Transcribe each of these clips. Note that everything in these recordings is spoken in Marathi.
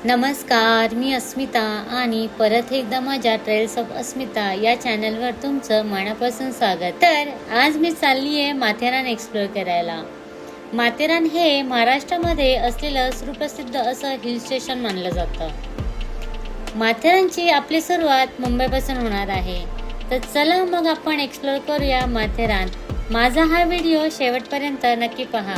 नमस्कार, मी अस्मिता आणि परत एकदा माझ्या ट्रेल्स ऑफ अस्मिता या चॅनलवर तुमचं मनापासून स्वागत. तर आज मी चालली आहे माथेरान एक्सप्लोअर करायला. माथेरान हे महाराष्ट्रामध्ये असलेलं सुप्रसिद्ध असं हिल स्टेशन मानलं जातं. माथेरानची आपली सुरुवात मुंबईपासून होणार आहे. तर चला मग आपण एक्सप्लोअर करूया माथेरान. माझा हा व्हिडिओ शेवटपर्यंत नक्की पहा.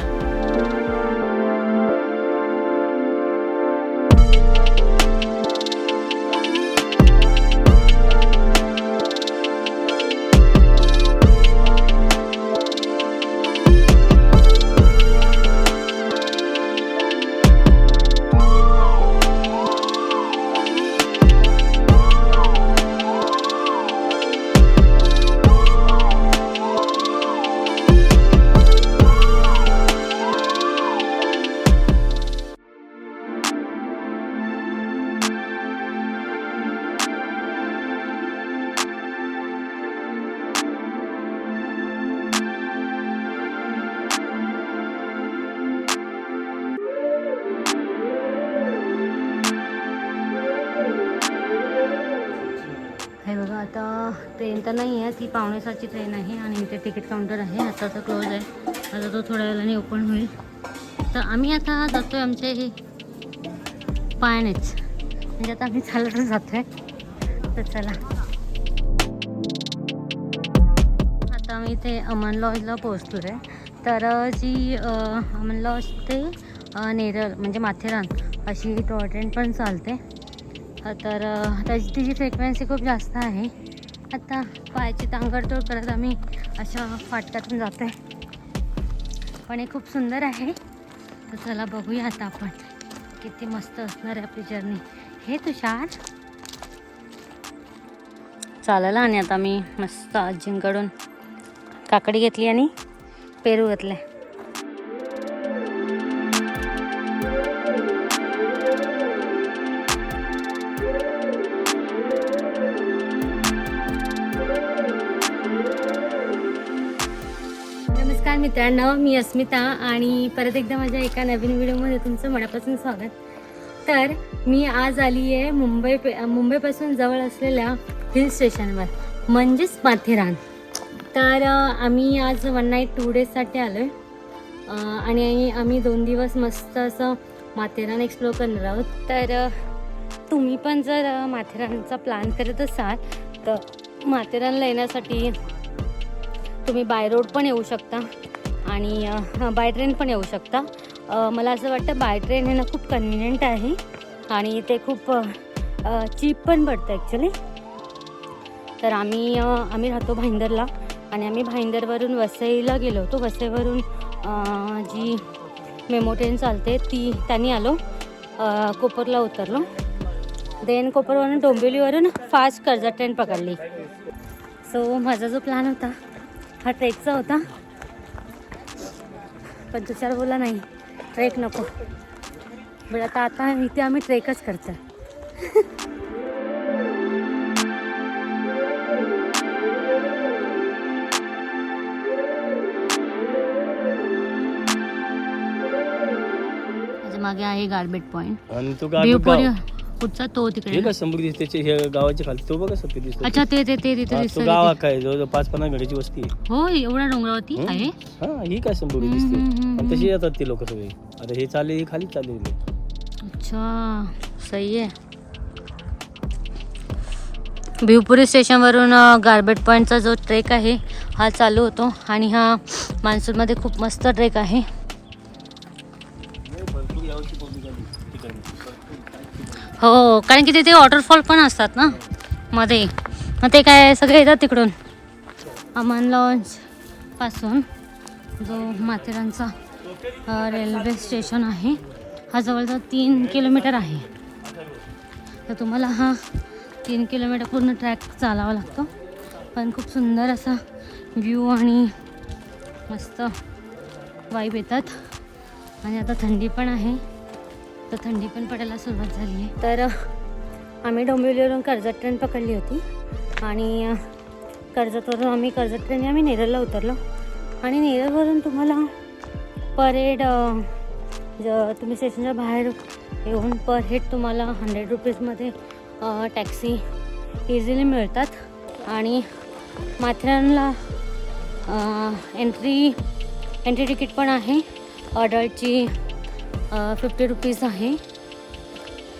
हे बघा, आता ट्रेन तर नाही आहे, ती 5:45ची ट्रेन आहे आणि इथे तिकीट काउंटर आहे. आता तर क्लोज आहे, आता तो थोड्या वेळाने ओपन होईल. तर आम्ही आता जातोय आमचे हे पायानेच, म्हणजे आता आम्ही चालतच जातोय. तर चला, आता आम्ही इथे अमन लॉजला पोहोचतो आहे. तर जी अमन लॉज ते नेरळ म्हणजे माथेरान अशी टॉय ट्रेन पण चालते. तर तिची फ्रिक्वेन्सी खूप जास्त आहे. आता पायाची तांगडतोड करत आम्ही अशा फाटकातून जातो आहे, पण हे खूप सुंदर आहे. तर चला बघूया आता आपण किती मस्त असणार आहे आपली जर्नी. हे तुषार चालेल. आणि आता मी मस्त आजींकडून काकडी घेतली आणि पेरू घेतले. नमस्कार मित्रांनो, मी अस्मिता आणि परत एकदा माझ्या एका नवीन व्हिडिओमध्ये तुमचं मनापासून स्वागत. तर मी आज आली आहे मुंबईपासून जवळ असलेल्या हिल स्टेशनवर, म्हणजेच माथेरान. तर आम्ही आज 1 नाईट 2 डेजसाठी आलो आहे आणि आम्ही 2 दिवस मस्त असं माथेरान एक्सप्लोअर करणार आहोत. तर तुम्ही पण जर माथेरानचा प्लॅन करत असाल तर माथेरानला येण्यासाठी तुम्ही बाय रोड पण येऊ शकता आणि बाय ट्रेन पण येऊ शकता. मला असं वाटतं बाय ट्रेन हे ना खूप कन्व्हिनियंट आहे आणि ते खूप चीप पण पडतं ॲक्च्युली. तर आम्ही राहतो भाईंदरला आणि आम्ही भाईंदरवरून वसईला गेलो होतो. वसईवरून जी मेमो ट्रेन चालते त्यांनी आलो, कोपरला उतरलो. देन कोपरवरून डोंबिवलीवरून फास्ट कर्जत ट्रेन पकडली. सो माझा जो प्लॅन होता हा ट्रेकचा होता, पण तुषार बोला नाही, ट्रेक नको. बट आता इथे आम्ही ट्रेकच करतो. मागे आहे गार्बेट पॉइंट आणि तो व्ह्यू पॉइंट कुठचा, तो तिकडे हे का समृद्धी त्याचे हे गावाच्या खाली तो बघा सफेद दिसतो. अच्छा, ते तिथे तो दिसतो. गाव काय जवळ 5-50 घराची वस्ती आहे. हो, एवढा डोंगरावरती आहे. हा, ही काय समृद्धी दिसते. आणि तशी येतात ते लोक सगळे. आता हे चालले, खाली चालले. अच्छा, सही आहे. भिवपुरी स्टेशनवरून गार्बेट पॉईंटचा जो ट्रेक आहे हा चालू होतो आणि हा मान्सूनमध्ये खूप मस्त ट्रेक आहे. हो, कारण की तिथे वॉटरफॉल पण असतात ना मध्ये, मग ते काय सगळे येतात तिकडून. अमन लॉन्च पासून जो माथेरानचा रेल्वे स्टेशन आहे हा जवळजवळ 3 किलोमीटर आहे. तर तुम्हाला हा 3 किलोमीटर पूर्ण ट्रॅक चालावा लागतो, पण खूप सुंदर असा व्ह्यू आणि मस्त वाईब येतात. आणि आता थंडी पण आहे, तर थंडी पण पडायला सुरुवात झाली आहे. तर आम्ही डोंबिवलीवरून कर्जत ट्रेन पकडली होती आणि कर्जतवरून कर्जत ट्रेनने आम्ही नेरळला उतरलो आणि नेरळवरून तुम्हाला परेड तुम्ही स्टेशनच्या बाहेर येऊन पर हेड तुम्हाला 100 रुपीजमध्ये टॅक्सी इझिली मिळतात. आणि माथेरानला एंट्री तिकीट पण आहे. अडल्टची 50 रुपीज आहे.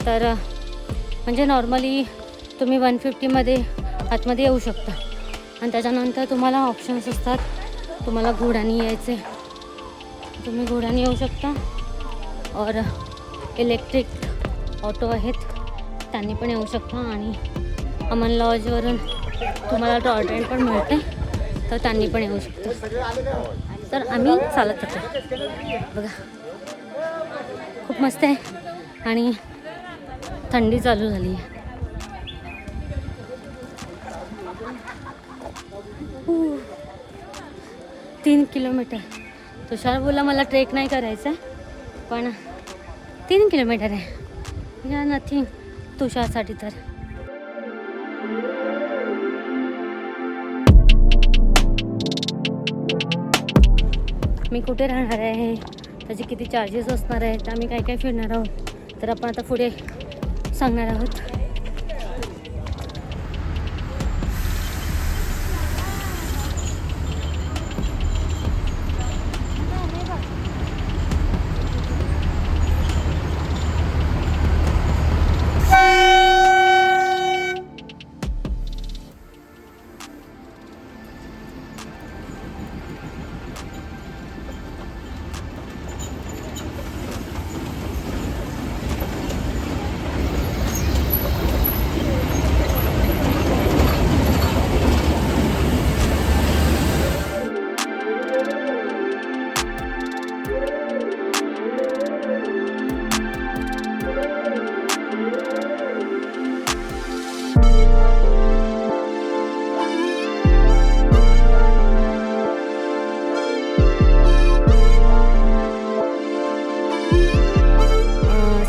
तर म्हणजे नॉर्मली तुम्ही 150मध्ये आतमध्ये येऊ शकता. आणि त्याच्यानंतर तुम्हाला ऑप्शन्स असतात. तुम्हाला घोड्याने यायचे, तुम्ही घोड्याने येऊ शकता. और इलेक्ट्रिक ऑटो आहेत, त्यांनी पण येऊ शकता. आणि अमन लॉजवरून तुम्हाला टॉय ट्रेन पण मिळते, तर त्यांनी पण येऊ शकता. तर आम्ही चालत होतो बघा, खूप मस्त आहे. आणि थंडी चालू झाली आहे. 3 किलोमीटर. तुषार बोला मला ट्रेक नाही करायचं आहे, पण 3 किलोमीटर आहे या नथिंग तुषारसाठी. तर मी कुठे राहणार आहे, त्याचे किती चार्जेस असणार आहेत, आम्ही काय काय फिरणार आहोत, तर आपण आता पुढे सांगणार आहोत.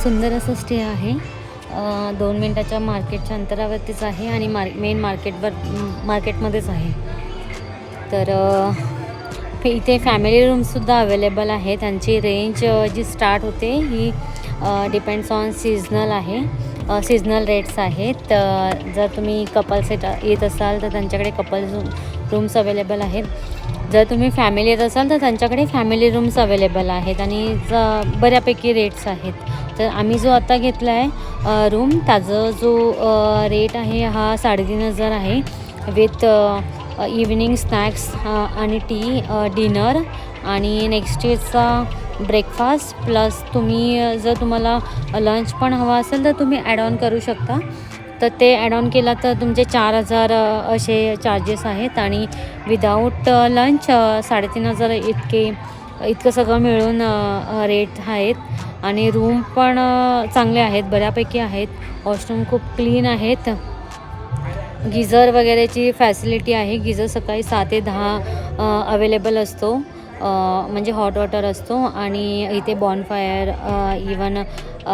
सुंदर असं स्टे आहे. 2 मिनटाच्या मार्केटच्या अंतरावरतीच आहे आणि मेन मार्केटमध्येच आहे. तर इथे फॅमिली रूम्ससुद्धा अवेलेबल आहे. त्यांची रेंज जी स्टार्ट होते ही डिपेंड्स ऑन सीझनल आहे. सीझनल रेट्स आहेत. जर तुम्ही कपल्स येत असाल तर त्यांच्याकडे कपल्स रूम्स अवेलेबल आहेत. जर तुम्ही फॅमिली येत असाल तर त्यांच्याकडे फॅमिली रूम्स अवेलेबल आहेत आणि बऱ्यापैकी रेट्स आहेत. तर आम्ही जो आता घेतला आहे रूम, त्याचा जो रेट आहे हा 3,500 आहे. विथ इव्हिनिंग स्नॅक्स आणि टी, डिनर आणि नेक्स्ट डेचा ब्रेकफास्ट प्लस तुम्हाला लंच पण हवा असेल तर तुम्ही ॲड ऑन करू शकता. तर ते ॲड ऑन केला तर तुमचे 4,000 असे चार्जेस आहेत. आणि विदाऊट लंच 3,500 इतकं सगळं मिळून रेट आहेत. आणि रूम पण चांगले आहेत, बऱ्यापैकी आहेत. वॉशरूम खूप क्लीन आहेत. गिझर वगैरेची फॅसिलिटी आहे. गिझर सकाळी 7 ते 10 अवेलेबल असतो, म्हणजे हॉट वॉटर असतो. आणि इथे बॉनफायर, इवन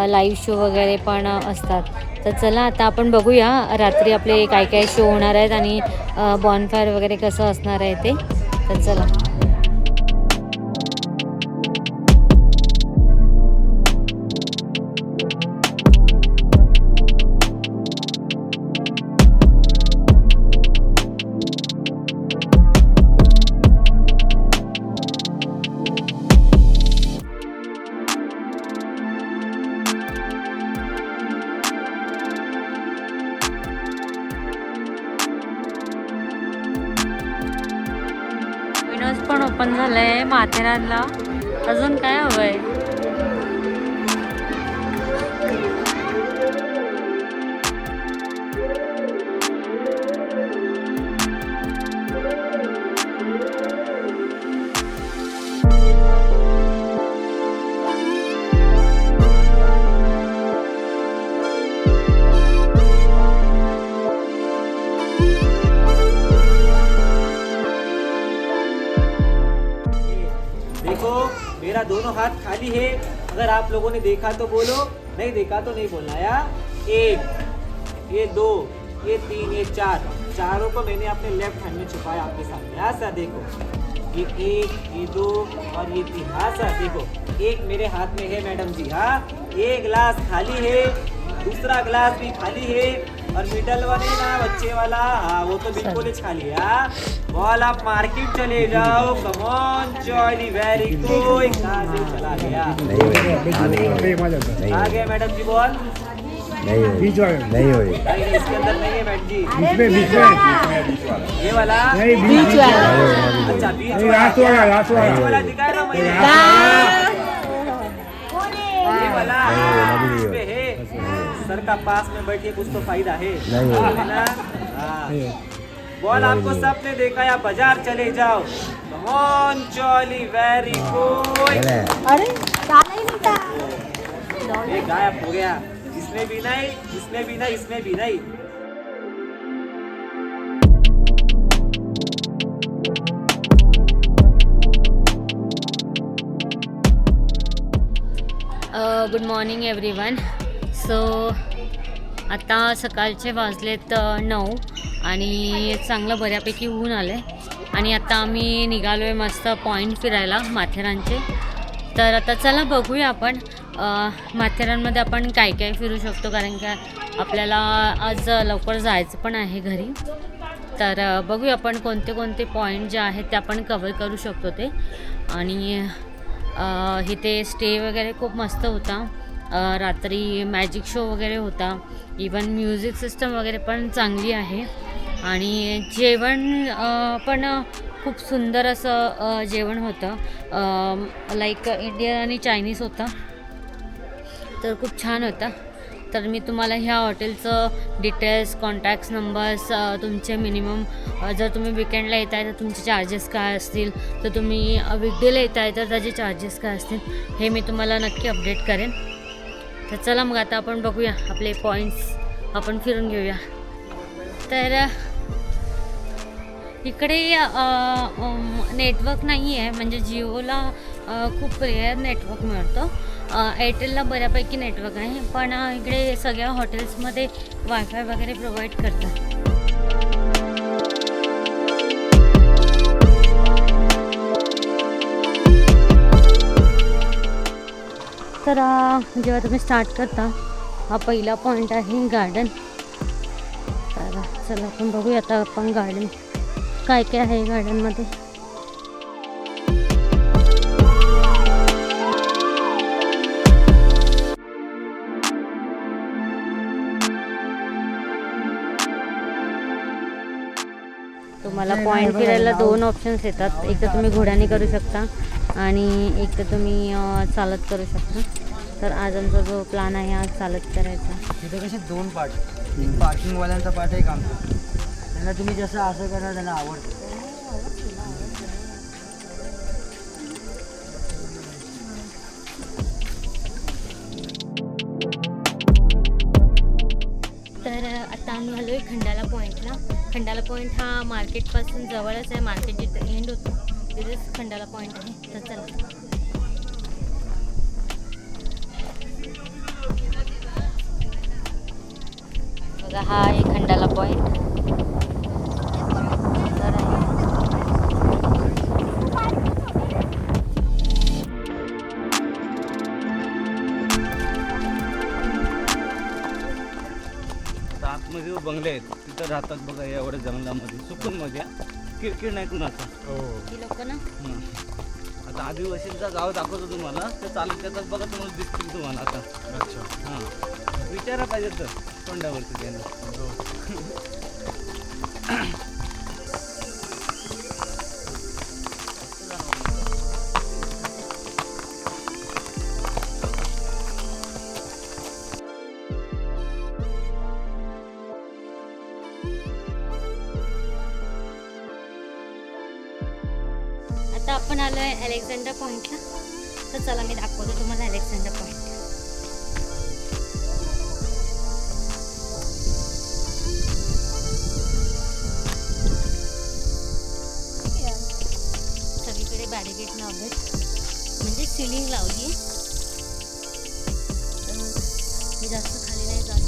लाईव्ह शो वगैरे पण असतात. तर चला आता आपण बघूया रात्री आपले काय काय शो होणार आहेत आणि बॉनफायर वगैरे कसं असणार आहे ते. तर चला. पण ओपन झालं आहे माथेरानला. अजून काय हवं आहे? मेरा दोनों हाथ खाली है. अगर आप लोगों ने देखा तो बोलो, नहीं देखा तो नहीं बोलना. या 1, ये 2, ये 3, ये 4, चारों को मैंने अपने लेफ्ट हैंड में छुपाया आपके सामने. ऐसा देखो. ये एक, ये दो और ये तीन। हाँ सर देखो, एक मेरे हाथ में है मैडम जी। हाँ, एक गिलास खाली है, दूसरा गिलास भी खाली है, और मिडल वाले ना बच्चे वाला, हाँ वो तो बिल्कुल ही खाली है। हाँ, बॉल आप मार्केट चले जाओ। Come on jolly, very good. कहाँ से चला गया? आ गया मैडम जी बॉल? बीच वाला नहीं हो रही, नहीं नहीं, इसके अंदर नहीं है मैडम जी। ये वाला बीच वाला। अच्छा बीच लास्ट वाला, लास्ट बीच वाला वाला दिखाया ना मुझे। ये वाला इस पे है। सर का पास में बैठिए, कुछ तो फायदा है ना। हाँ। बॉल आपको सबने देखा, या बाजार चले जाओ। Come on jolly, very good. अरे ताला ही नहीं था। ये गायब हो गया। इसमें भी नहीं, इसमें भी नहीं, इसमें भी नहीं। Good morning everyone. सो आता सकाळचे वाजलेत 9 आणि चांगलं बऱ्यापैकी ऊन आलं आहे आणि आता आम्ही निघालो आहे मस्त पॉईंट फिरायला माथेरानचे. तर आता चला बघूया आपण माथेरानमध्ये आपण काय काय फिरू शकतो, कारण का आपल्याला आज लवकर जायचं पण आहे घरी. तर बघूया आपण कोणते कोणते पॉईंट जे आहेत ते आपण कवर करू शकतो ते. आणि इथे स्टे वगैरे खूप मस्त होता. रात्री मॅजिक शो वगैरे होता. इवन म्युझिक सिस्टम वगैरे पण चांगली आहे. आणि जेवण पण खूप सुंदर असं जेवण होतं. लाईक इंडियन आणि चायनीज होतं. तर खूप छान होता. तर मी तुम्हाला ह्या हॉटेलचं डिटेल्स, कॉन्टॅक्ट्स नंबर्स, तुमचे मिनिमम जर तुम्ही विकेंडला येत आहे तर तुमचे चार्जेस काय असतील, तर तुम्ही वीकडेला येत आहे तर त्याचे चार्जेस काय असतील, हे मी तुम्हाला नक्की अपडेट करेन. तर चला मग आता आपण बघूया आपले पॉईंट्स आपण फिरून घेऊया. तर इकडे नेटवर्क नाही आहे, म्हणजे जिओला खूप रेअर नेटवर्क मिळतं. एअरटेलला बऱ्यापैकी नेटवर्क आहे, पण इकडे सगळ्या हॉटेल्समध्ये वायफाय वगैरे प्रोव्हाइड करतात. तर जेव्हा तुम्ही स्टार्ट करता, हा पहिला पॉईंट आहे गार्डन. तर चला आपण बघूया आता आपण गार्डन काय काय आहे गार्डनमध्ये. तुम्हाला पॉईंट फिरायला 2 ऑप्शन्स येतात. एक तर तुम्ही घोड्याने करू शकता आणि एक तर तुम्ही चालत करू शकता. तर आज आमचा जो प्लॅन आहे आज चालत करायचा. तिथे कसे 2 पार्ट, एक पार्किंगवाल्यांचा पार्ट आहे, एक आमचा. त्यांना तुम्ही जसं असं करणार त्यांना आवडतं. तर आता आम्ही आलो आहे खंडाला पॉईंटला. खंडाला पॉईंट हा मार्केटपासून जवळच आहे. मार्केट जिथं एंड होतं तिथेच खंडाला पॉईंट आहे. तर चला बघा, हा आहे खंडाला पॉईंट. आतमध्ये जो बंगले आहेत तिथं राहतात बघा, एवढ्या जंगलामध्ये सुकून मध्ये. किरकिर नाही कुणाचा. ही लोक ना आता आदिवासींचा गाव दाखवतो तुम्हाला, ते चालत त्याचाच बघा, तुम्हाला दिसतील तुम्हाला आता. अच्छा, हां, विचारा पाहिजे तर तोंडावरती त्यांना. आता आपण आलो आहे अलेक्झांडर पॉईंटला. तर चला मी दाखवतो तुम्हाला अलेक्झांडर पॉईंट. सगळीकडे बॅरिकेड लावलेत, म्हणजे सिलिंग लावली आहे. मी जास्त खाली नाही जात.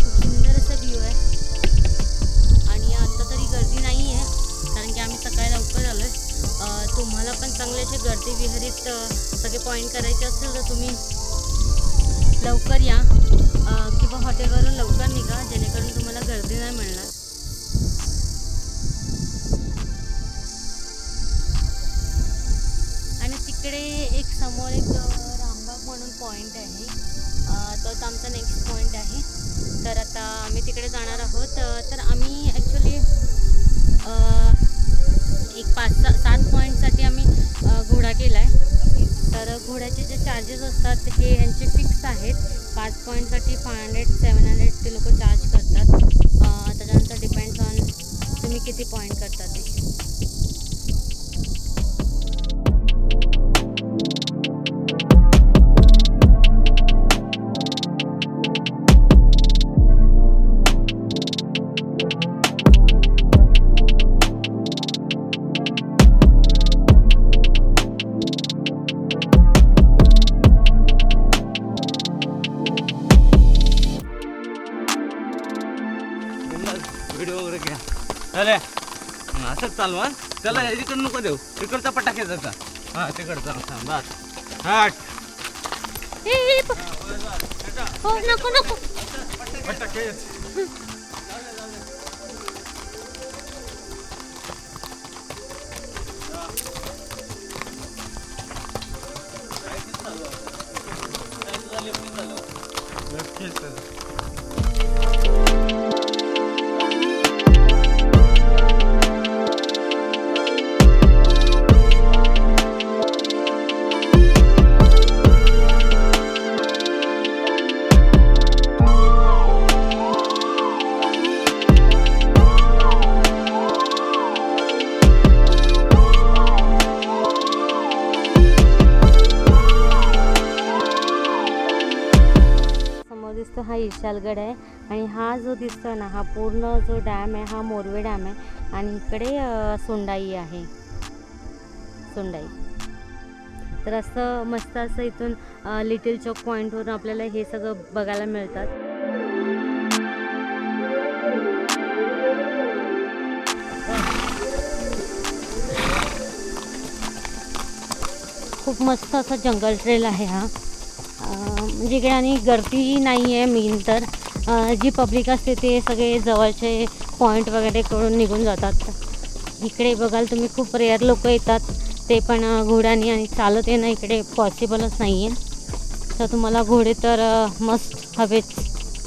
खूप सुंदर असा व्ह्यू आहे. आणि आता तरी गर्दी नाही आहे, कारण की आम्ही असे गर्दी विहरीत सगळे पॉईंट करायचे असतील तर तुम्ही लवकर या किंवा हॉटेलवरून लवकर निघा, जेणेकरून तुम्हाला गर्दी नाही मिळणार. आणि तिकडे एक समोर एक रामबाग म्हणून पॉईंट आहे, तोच आमचा नेक्स्ट पॉईंट आहे. तर आता आम्ही तिकडे जाणार आहोत. तर आम्ही ॲक्च्युली एक 5-7 पॉईंटसाठी आम्ही घोडा केला आहे. तर घोड्याचे जे चार्जेस असतात हे यांचे फिक्स आहेत. 5 पॉईंटसाठी 500-700 ते लोक चार्ज करतात. त्याच्यानंतर डिपेंड्स ऑन तुम्ही किती पॉईंट करता ते. व्हिडिओ वगैरे घ्या. अरे असंच चालू हा. त्याला इकडं नको देऊ, तिकडचा पटाके जाता. हां तिकडचा बस. हाट हो नको नको. पटाके दिसतो हा विशालगड आहे. आणि हा जो दिसतो ना हा पूर्ण जो डॅम आहे हा मोरवे डॅम आहे. आणि इकडे सोंडाई आहे, सोंडाई. तर असं मस्त असं इथून लिटिल चौक पॉईंटवरून आपल्याला हे सगळं बघायला मिळतात. खूप मस्त असा जंगल ट्रेल आहे हा. म्हणजे इकडे आणि गर्दी नाही आहे. मेन तर जी पब्लिक असते ते सगळे जवळचे पॉईंट वगैरे करून निघून जातात. इकडे बघाल तुम्ही खूप रेअर लोक येतात, ते पण घोड्याने, आणि चालत येणं इकडे पॉसिबलच नाही आहे. तर तुम्हाला घोडे तर मस्त हवेच.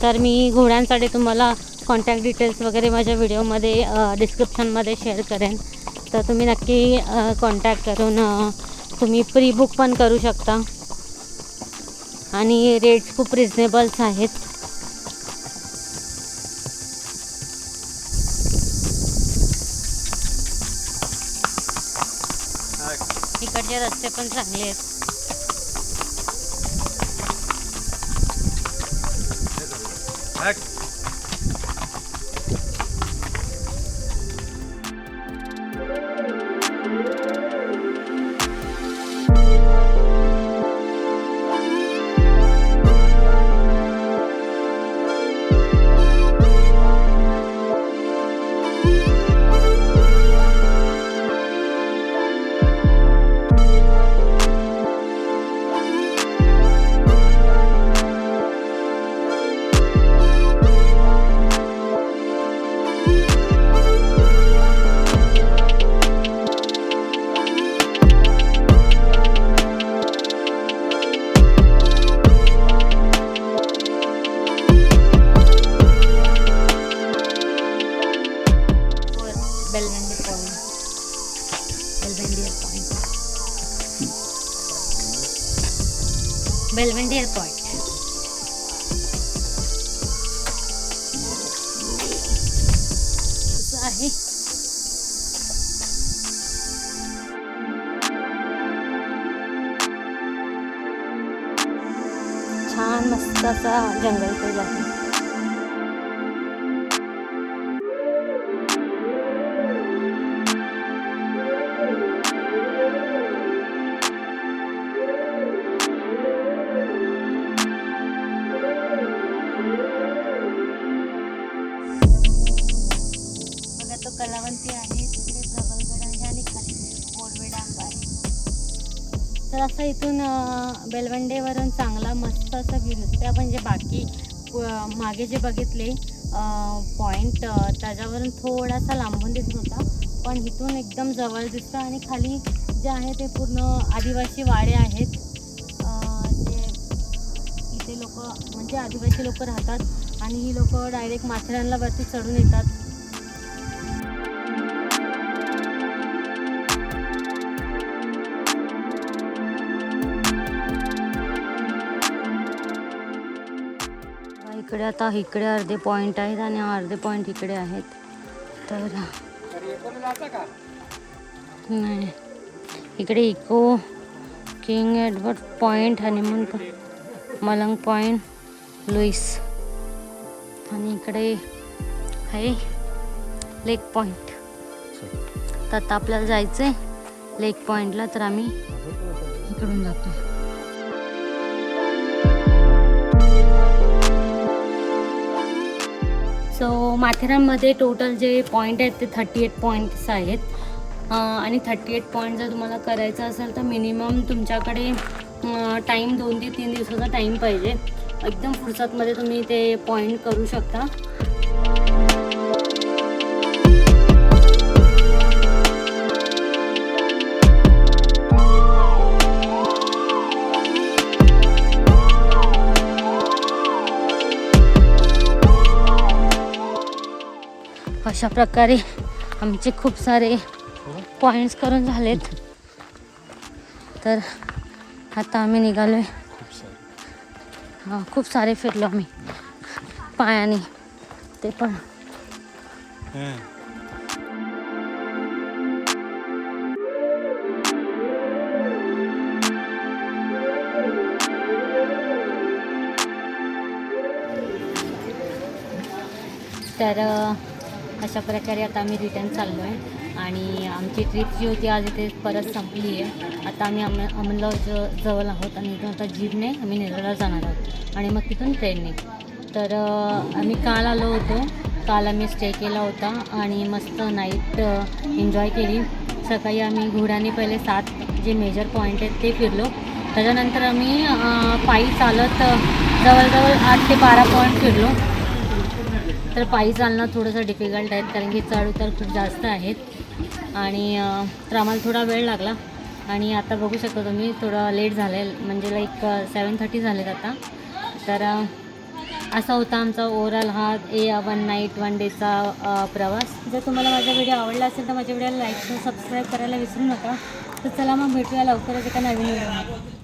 तर मी घोड्यांसाठी तुम्हाला कॉन्टॅक्ट डिटेल्स वगैरे माझ्या व्हिडिओमध्ये डिस्क्रिप्शनमध्ये शेअर करेन. तर तुम्ही नक्की कॉन्टॅक्ट करून तुम्ही प्री बुक पण करू शकता. आणि रेट्स खूप रिजनेबल्स आहेत. इकडचे रस्ते पण चांगले आहेत. बेलवेंडियर पॉइंट. असं आहे. छान मस्त असा जंगल ट्रेल आहे. कलावंती आहे, तिकडे प्रबलगड आहे आणि खाली मोरवे डॅम आहे. तर असं इथून बेलवंडेवरून चांगला मस्त असा व्ह्यू दिसते. आपण जे बाकी मागे जे बघितले पॉईंट त्याच्यावरून थोडासा लांबून दिसत होता, पण इथून एकदम जवळ दिसतं. आणि खाली जे आहे ते पूर्ण आदिवासी वाडे आहेत. जे इथे लोक म्हणजे आदिवासी लोक राहतात आणि ही लोक डायरेक्ट माथेरानला वरती चढून येतात. इकडे आता इकडे अर्धे पॉईंट आहेत आणि अर्धे पॉईंट इकडे आहेत. तर नाही, इकडे echo King Edward point, honeymoon Malang point, Louise, आणि इकडे आहे लेक पॉईंट. तर आता आपल्याला जायचं आहे लेक पॉईंटला, तर आम्ही इकडून जातो. सो माथेरानमध्ये टोटल जे पॉईंट आहेत ते 38 पॉईंट्स आहेत. आणि 38 पॉईंट जर तुम्हाला करायचं असेल तर मिनिमम तुमच्याकडे टाईम 2 ते 3 दिवसाचा टाईम पाहिजे. एकदम फुर्सतमध्ये तुम्ही ते पॉईंट करू शकता. अशा प्रकारे आमचे खूप सारे पॉईंट्स करून झालेत. तर आता आम्ही निघालोय. खूप सारे फिरलो आम्ही पायाने, ते पण तर अशा प्रकारे आता आम्ही रिटर्न चाललो आहे. आणि आमची ट्रिप जी होती आज इथे परत संपली आहे. आता आम्ही अमनगाव जवळ आहोत आणि इथून आता जीपने आम्ही नेरळला जाणार आहोत आणि मग तिथून ट्रेनने. तर आम्ही काल आलो होतो, काल आम्ही स्टे केला होता आणि मस्त नाईट एन्जॉय केली. सकाळी आम्ही घोड्याने पहिले 7 जे मेजर पॉईंट आहेत ते फिरलो. त्याच्यानंतर आम्ही पायी चालत जवळजवळ 8 ते 12 पॉईंट फिरलो. तर पायी चालणं थोडंसं डिफिकल्ट आहे कारण की चढ उतार खूप जास्त आहेत आणि तर आम्हाला थोडा वेळ लागला. आणि आता बघू शकता तुम्ही थोडं लेट झालं आहे, म्हणजे लाईक 7:30 झालेत आता. तर असा होता आमचा ओव्हरऑल हा 1 नाईट 1 डेचा प्रवास. जर तुम्हाला माझा व्हिडिओ आवडला असेल तर माझ्या व्हिडिओला लाईक सबस्क्राईब करायला विसरू नका. तर चला मग भेटूया लवकरच एका नवीन व्हिडिओमध्ये.